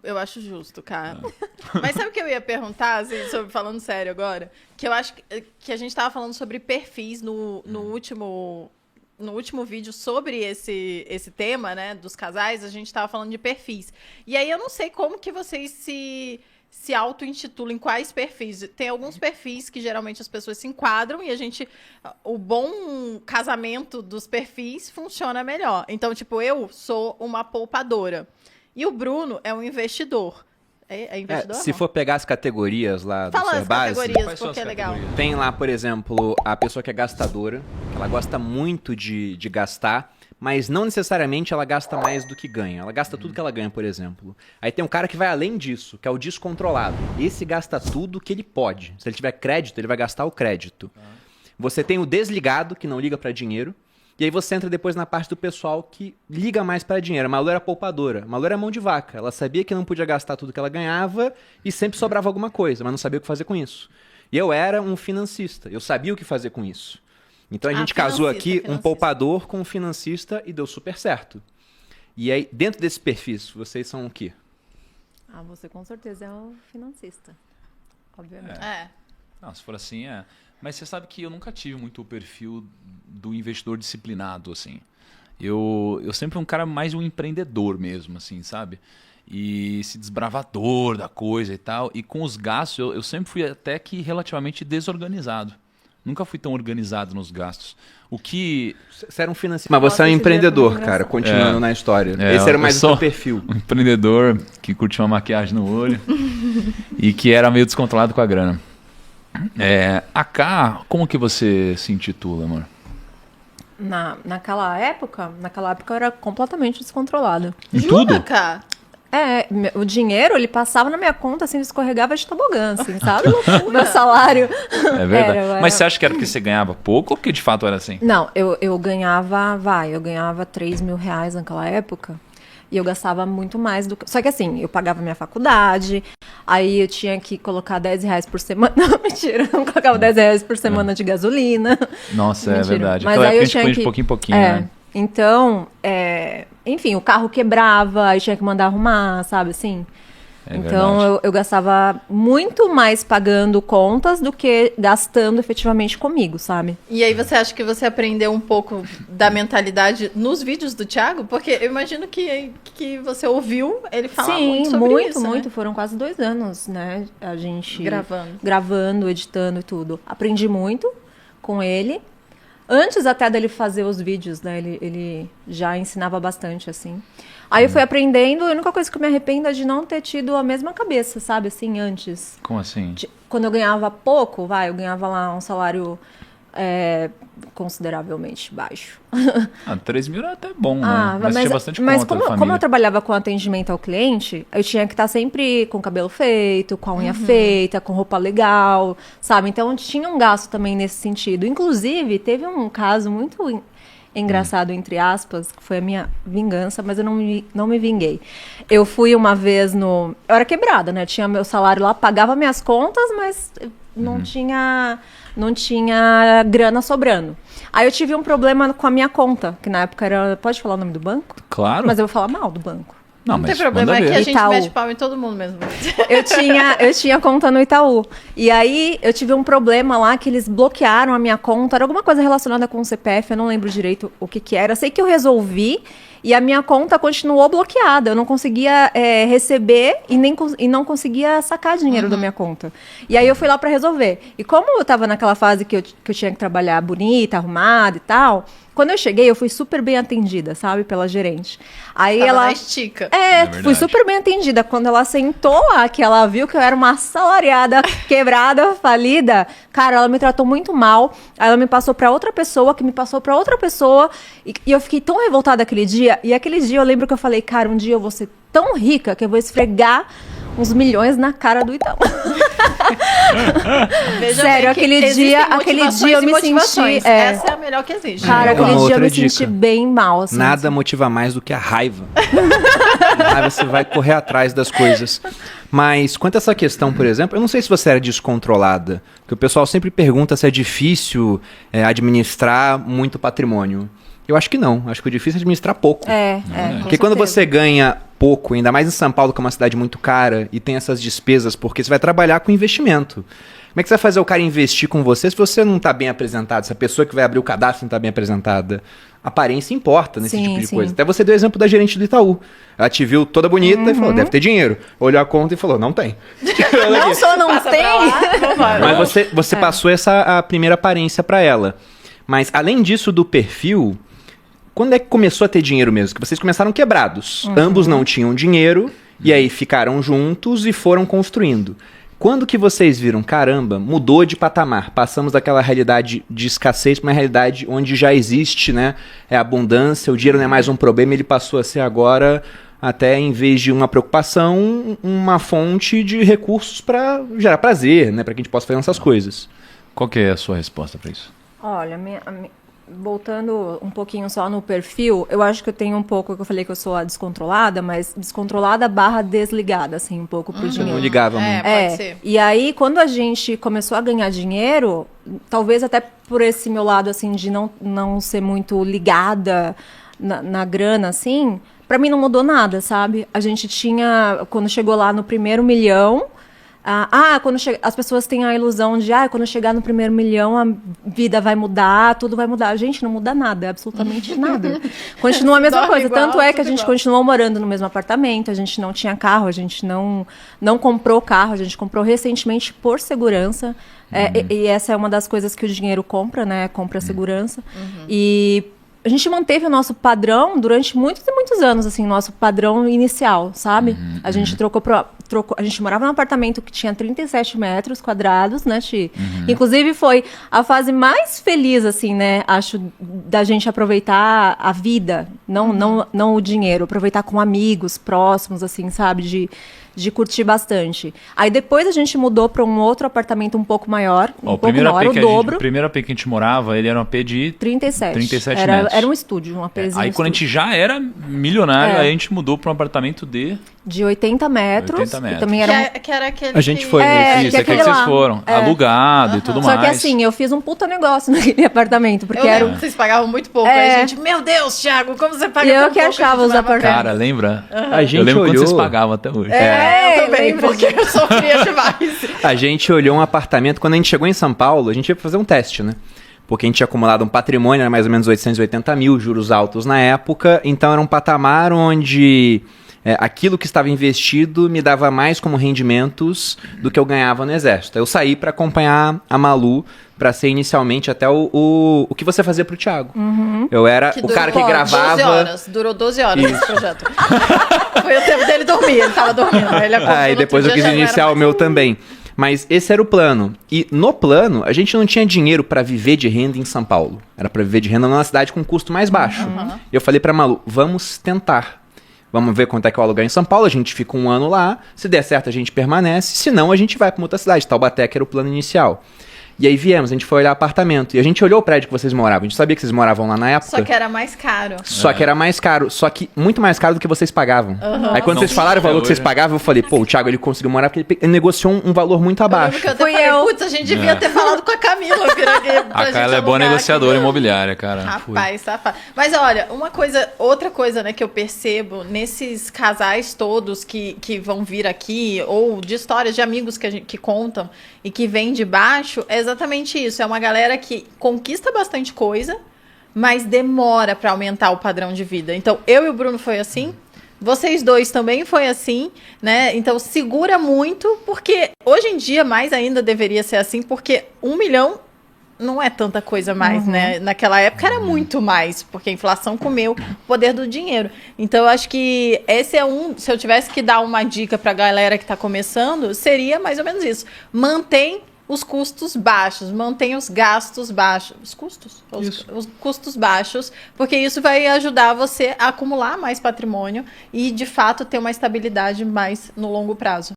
Eu acho justo, cara. Mas sabe o que eu ia perguntar, assim, falando sério agora? Que eu acho que a gente tava falando sobre perfis no último vídeo sobre esse tema, né, dos casais, a gente tava falando de perfis. E aí eu não sei como que vocês se auto-intitulam, em quais perfis. Tem alguns perfis que geralmente as pessoas se enquadram e o bom casamento dos perfis funciona melhor. Então, tipo, eu sou uma poupadora. E o Bruno é um investidor. É investidor? Se for pegar as categorias lá do Fala Ser as Base, categorias, porque é legal. tem lá, por exemplo, a pessoa que é gastadora, que ela gosta muito de gastar, mas não necessariamente ela gasta mais do que ganha. Ela gasta tudo que ela ganha, por exemplo. Aí tem um cara que vai além disso, que é o descontrolado. Esse gasta tudo que ele pode. Se ele tiver crédito, ele vai gastar o crédito. Você tem o desligado, que não liga para dinheiro. E aí você entra depois na parte do pessoal que liga mais para dinheiro. A Malu era poupadora. A Malu era mão de vaca. Ela sabia que não podia gastar tudo que ela ganhava e sempre sobrava alguma coisa, mas não sabia o que fazer com isso. E eu era um financista. Eu sabia o que fazer com isso. Então a gente casou aqui um poupador com um financista e deu super certo. E aí, dentro desses perfis, vocês são o quê? Você com certeza é o financista. Obviamente. Não, se for assim, Mas você sabe que eu nunca tive muito o perfil do investidor disciplinado, assim. Eu sempre fui um cara mais um empreendedor mesmo, assim, sabe? E esse desbravador da coisa e tal. E com os gastos, eu sempre fui até que relativamente desorganizado. Nunca fui tão organizado nos gastos. O que... Você era um financista. Mas você é um empreendedor, cara, continuando na história. Esse era mais o seu perfil. Um empreendedor que curte uma maquiagem no olho e que era meio descontrolado com a grana. Como que você se intitula, amor? Naquela época eu era completamente descontrolada. Em tudo? Cara? O dinheiro, ele passava na minha conta, assim, escorregava de tobogã, assim, sabe? Meu salário. É verdade. Mas você acha que era porque você ganhava pouco ou porque de fato era assim? Não, eu ganhava 3 mil reais naquela época. E eu gastava muito mais do que... Só que assim, eu pagava minha faculdade, aí eu tinha que colocar 10 reais por semana. Não, mentira, eu não colocava 10 reais por semana de gasolina. Nossa, mentira. É verdade. Mas aí eu tinha de pouquinho em pouquinho, né? Então, enfim, o carro quebrava, aí tinha que mandar arrumar, sabe assim? Então eu gastava muito mais pagando contas do que gastando efetivamente comigo, sabe? E aí você acha que você aprendeu um pouco da mentalidade nos vídeos do Thiago? Porque eu imagino que você ouviu ele falar muito sobre isso, muito. Foram quase 2 anos, né? A gente gravando, editando e tudo. Aprendi muito com ele. Antes até dele fazer os vídeos, né? Ele já ensinava bastante, assim. Aí eu fui aprendendo, e a única coisa que eu me arrependo é de não ter tido a mesma cabeça, sabe? Assim, antes. Como assim? Quando eu ganhava pouco, eu ganhava lá um salário consideravelmente baixo. 3 mil era até bom, né? Mas tinha bastante conta Mas da família. como eu trabalhava com atendimento ao cliente, eu tinha que estar sempre com o cabelo feito, com a unha feita, com roupa legal, sabe? Então tinha um gasto também nesse sentido. Inclusive, teve um caso muito engraçado, entre aspas, que foi a minha vingança, mas eu não me vinguei. Eu fui uma vez eu era quebrada, né? Tinha meu salário lá, pagava minhas contas, mas não tinha grana sobrando. Aí eu tive um problema com a minha conta, que na época era... Pode falar o nome do banco? Claro. Mas eu vou falar mal do banco. Não tem problema, é que a gente mete pau em todo mundo mesmo. Eu tinha conta no Itaú. E aí, eu tive um problema lá que eles bloquearam a minha conta. Era alguma coisa relacionada com o CPF, eu não lembro direito o que era. Eu sei que eu resolvi e a minha conta continuou bloqueada. Eu não conseguia receber e não conseguia sacar dinheiro da minha conta. E aí, eu fui lá pra resolver. E como eu tava naquela fase que eu tinha que trabalhar bonita, arrumada e tal... Quando eu cheguei, eu fui super bem atendida, sabe? Pela gerente. Aí tava ela... na estica. Fui super bem atendida. Quando ela sentou lá, que ela viu que eu era uma assalariada, quebrada, falida, cara, ela me tratou muito mal. Aí ela me passou pra outra pessoa, que me passou pra outra pessoa. E eu fiquei tão revoltada aquele dia. E aquele dia eu lembro que eu falei, cara, um dia eu vou ser tão rica que eu vou esfregar uns milhões na cara do Itaú. Sério, aquele dia eu me senti... Essa é a melhor que existe. Cara, aquele dia eu me senti bem mal. Assim, nada motiva mais do que a raiva. A raiva, você vai correr atrás das coisas. Mas quanto a essa questão, por exemplo, eu não sei se você era descontrolada, porque o pessoal sempre pergunta se é difícil administrar muito patrimônio. Eu acho que não. Acho que o difícil é administrar pouco. Porque quando você ganha pouco, ainda mais em São Paulo, que é uma cidade muito cara e tem essas despesas, porque você vai trabalhar com investimento. Como é que você vai fazer o cara investir com você se você não está bem apresentado, se a pessoa que vai abrir o cadastro não está bem apresentada? Aparência importa nesse tipo de coisa. Até você deu o exemplo da gerente do Itaú. Ela te viu toda bonita e falou, deve ter dinheiro. Olhou a conta e falou, não tem. Não só não Passa tem. pra lá, Mas você passou a primeira aparência para ela. Mas além disso do perfil, quando é que começou a ter dinheiro mesmo? Que vocês começaram quebrados. Ambos não tinham dinheiro e aí ficaram juntos e foram construindo. Quando que vocês viram, caramba, mudou de patamar, passamos daquela realidade de escassez para uma realidade onde já existe, né, abundância, o dinheiro não é mais um problema, ele passou a ser agora, até em vez de uma preocupação, uma fonte de recursos para gerar prazer, né, para que a gente possa fazer essas coisas. Qual que é a sua resposta para isso? Olha, voltando um pouquinho só no perfil, eu acho que eu tenho um pouco, que eu falei que eu sou a descontrolada, mas descontrolada / desligada, assim, um pouco pro Você dinheiro. não ligava muito. Pode ser. E aí, quando a gente começou a ganhar dinheiro, talvez até por esse meu lado, assim, de não ser muito ligada na grana, assim, pra mim não mudou nada, sabe? A gente tinha, quando chegou lá no primeiro milhão, as pessoas têm a ilusão de, quando chegar no primeiro milhão, a vida vai mudar, tudo vai mudar. Gente, não muda nada, absolutamente nada. Continua a mesma coisa. Igual, Tanto é que a gente igual. continuou morando no mesmo apartamento, a gente não tinha carro, a gente não comprou carro, a gente comprou recentemente por segurança. E essa é uma das coisas que o dinheiro compra, né? Compra segurança. E a gente manteve o nosso padrão durante muitos e muitos anos, assim, nosso padrão inicial, sabe? A gente a gente morava num apartamento que tinha 37 metros quadrados, né, Ti? Inclusive foi a fase mais feliz, assim, né, acho, da gente aproveitar a vida, não o dinheiro, aproveitar com amigos próximos, assim, sabe? De curtir bastante. Aí depois a gente mudou para um outro apartamento um pouco maior, o dobro. O primeiro AP que a gente morava, ele era um AP de 37 metros. Era um estúdio, um APzinho. Aí quando a gente já era milionário, aí a gente mudou para um apartamento de 80 metros. 80 metros. E também era Que era aquele A gente foi É, Isso, que é que aquele vocês lá. foram. Alugado e tudo Só mais. que assim, eu fiz um puta negócio naquele apartamento, porque Eu era lembro que vocês pagavam muito pouco. Aí a gente, meu Deus, Thiago, como você paga E eu tão que pouco? achava A gente os dava apartamentos. Cara, lembra? A gente Eu lembro olhou, quanto vocês pagavam até hoje. Eu também, porque eu sofria demais. a gente olhou um apartamento, quando a gente chegou em São Paulo, a gente ia fazer um teste, né? Porque a gente tinha acumulado um patrimônio, era mais ou menos 880 mil, juros altos na época, então era um patamar onde aquilo que estava investido me dava mais como rendimentos do que eu ganhava no Exército. Eu saí para acompanhar a Malu, para ser inicialmente até o que você fazia pro Thiago. Eu era o cara que gravava... 12 horas, durou 12 horas esse projeto. Foi o tempo dele dormir, ele tava dormindo. Aí ele acordou, E no depois eu outro quis dia já não iniciar era o meu também. Mas esse era o plano. E no plano, a gente não tinha dinheiro para viver de renda em São Paulo. Era para viver de renda numa cidade com custo mais baixo. Eu falei pra Malu, vamos tentar. Vamos ver quanto é que é o aluguel em São Paulo, a gente fica um ano lá, se der certo a gente permanece, se não a gente vai para uma outra cidade, Taubaté, que era o plano inicial. E aí viemos, a gente foi olhar apartamento. E a gente olhou o prédio que vocês moravam. A gente sabia que vocês moravam lá na época. Só que era mais caro. Só que era mais caro. Só que muito mais caro do que vocês pagavam. Aí quando Não, vocês falaram o valor que vocês hoje. pagavam, eu falei, pô, o Thiago ele conseguiu morar porque ele negociou um valor muito Eu lembro abaixo. que eu até Fui falei, eu. putz, a gente devia ter falado com a Camila. A Carla é boa negociadora imobiliária, cara. Rapaz, safado. Mas olha, outra coisa, né, que eu percebo nesses casais todos que vão vir aqui, ou de histórias de amigos que contam e que vêm de baixo, é exatamente isso. É uma galera que conquista bastante coisa, mas demora pra aumentar o padrão de vida. Então, eu e o Bruno foi assim. Vocês dois também foi assim, né? Então, segura muito, porque hoje em dia mais ainda deveria ser assim, porque 1 milhão não é tanta coisa mais, né? Naquela época era muito mais, porque a inflação comeu o poder do dinheiro. Então, eu acho que esse é se eu tivesse que dar uma dica pra galera que tá começando, seria mais ou menos isso. Mantém os custos baixos, mantém os gastos baixos. Os custos? Os custos baixos, porque isso vai ajudar você a acumular mais patrimônio e, de fato, ter uma estabilidade mais no longo prazo.